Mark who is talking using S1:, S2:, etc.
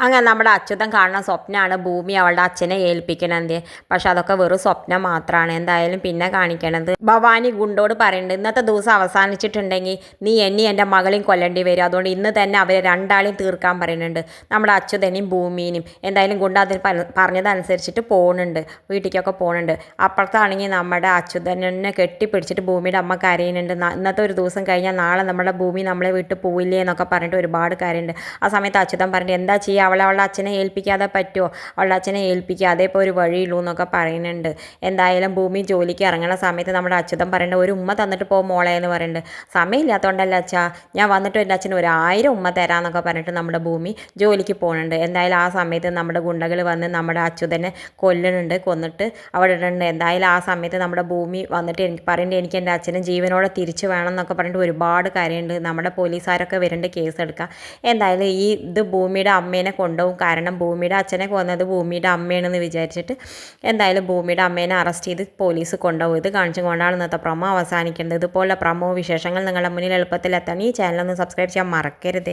S1: അങ്ങനെ നമ്മുടെ അച്യുതൻ കാണുന്ന സ്വപ്നമാണ് ഭൂമി അവളുടെ അച്ഛനെ ഏൽപ്പിക്കണത്. പക്ഷെ അതൊക്കെ വെറും സ്വപ്നം മാത്രമാണ്. എന്തായാലും പിന്നെ കാണിക്കണത് ഭവാനി ഗുണ്ടോട് പറയുന്നുണ്ട്, ഇന്നത്തെ ദിവസം അവസാനിച്ചിട്ടുണ്ടെങ്കിൽ നീ എന്നെയും എൻ്റെ മകളെയും കൊല്ലേണ്ടി വരും, അതുകൊണ്ട് ഇന്ന് തന്നെ അവരെ രണ്ടാളെയും തീർക്കാൻ പറയുന്നുണ്ട്, നമ്മുടെ അച്യുതനെയും ഭൂമിനെയും. എന്തായാലും ഗുണ്ട അതിന് പറഞ്ഞതനുസരിച്ചിട്ട് പോകുന്നുണ്ട്, വീട്ടിലേക്കൊക്കെ പോകുന്നുണ്ട്. അപ്പുറത്താണെങ്കിൽ നമ്മുടെ അച്യുതനെ കെട്ടിപ്പിടിച്ചിട്ട് ഭൂമിയുടെ അമ്മ കരയുന്നുണ്ട്. ഇന്നത്തെ ഒരു ദിവസം കഴിഞ്ഞാൽ നാളെ നമ്മുടെ ഭൂമി നമ്മളെ വിട്ട് പോയില്ലേ എന്നൊക്കെ പറഞ്ഞിട്ട് ഒരുപാട് കാര്യമുണ്ട്. ആ സമയത്ത് അച്യുതൻ പറഞ്ഞിട്ട് എന്താ ചെയ്യുക, അവളുടെ അച്ഛനെ ഏൽപ്പിക്കാതെ പറ്റുമോ, അവളുടെ അച്ഛനെ ഏൽപ്പിക്കാതെ ഇപ്പോൾ ഒരു വഴിയുള്ളൂ എന്നൊക്കെ പറയുന്നുണ്ട്. എന്തായാലും ഭൂമി ജോലിക്ക് ഇറങ്ങുന്ന സമയത്ത് നമ്മുടെ അച്യുതൻ പറയേണ്ടത് ഒരു ഉമ്മ തന്നിട്ട് പോകും മോളെ എന്ന് പറയുന്നുണ്ട്. സമയമില്ലാത്തതുകൊണ്ടല്ല അച്ഛാ, ഞാൻ വന്നിട്ട് എൻ്റെ അച്ഛന് 1000 ഉമ്മ തരാമെന്നൊക്കെ പറഞ്ഞിട്ട് നമ്മുടെ ഭൂമി ജോലിക്ക് പോകുന്നുണ്ട്. എന്തായാലും ആ സമയത്ത് നമ്മുടെ ഗുണ്ടകൾ വന്ന് നമ്മുടെ അച്യുതനെ കൊല്ലുന്നുണ്ട്, കൊന്നിട്ട് അവിടെ ഇടുന്നുണ്ട്. എന്തായാലും ആ സമയത്ത് നമ്മുടെ ഭൂമി വന്നിട്ട് എനിക്ക് പറയുന്നുണ്ട്, എനിക്ക് എൻ്റെ അച്ഛനും ജീവനോടെ തിരിച്ചു വേണം എന്നൊക്കെ പറഞ്ഞിട്ട് ഒരുപാട് കാര്യമുണ്ട്. നമ്മുടെ പോലീസുകാരൊക്കെ വരുന്നുണ്ട് കേസ് എടുക്കുക. എന്തായാലും ഇത് ഭൂമിയുടെ അമ്മേനെ കൊണ്ടുപോകും, കാരണം ഭൂമിയുടെ അച്ഛനെ കൊന്നത് ഭൂമിയുടെ അമ്മയാണെന്ന് വിചാരിച്ചിട്ട് എന്തായാലും ഭൂമിയുടെ അമ്മേനെ അറസ്റ്റ് ചെയ്ത് പോലീസ് കൊണ്ടുപോകും. ഇത് കാണിച്ചു കൊണ്ടാണ് ഇന്നത്തെ പ്രൊമോ അവസാനിക്കേണ്ടത്. ഇതുപോലുള്ള പ്രൊമോ വിശേഷങ്ങൾ നിങ്ങളുടെ മുന്നിൽ എളുപ്പത്തിൽ എത്താൻ ഈ ചാനൽ ഒന്ന് സബ്സ്ക്രൈബ് ചെയ്യാൻ മറക്കരുത്.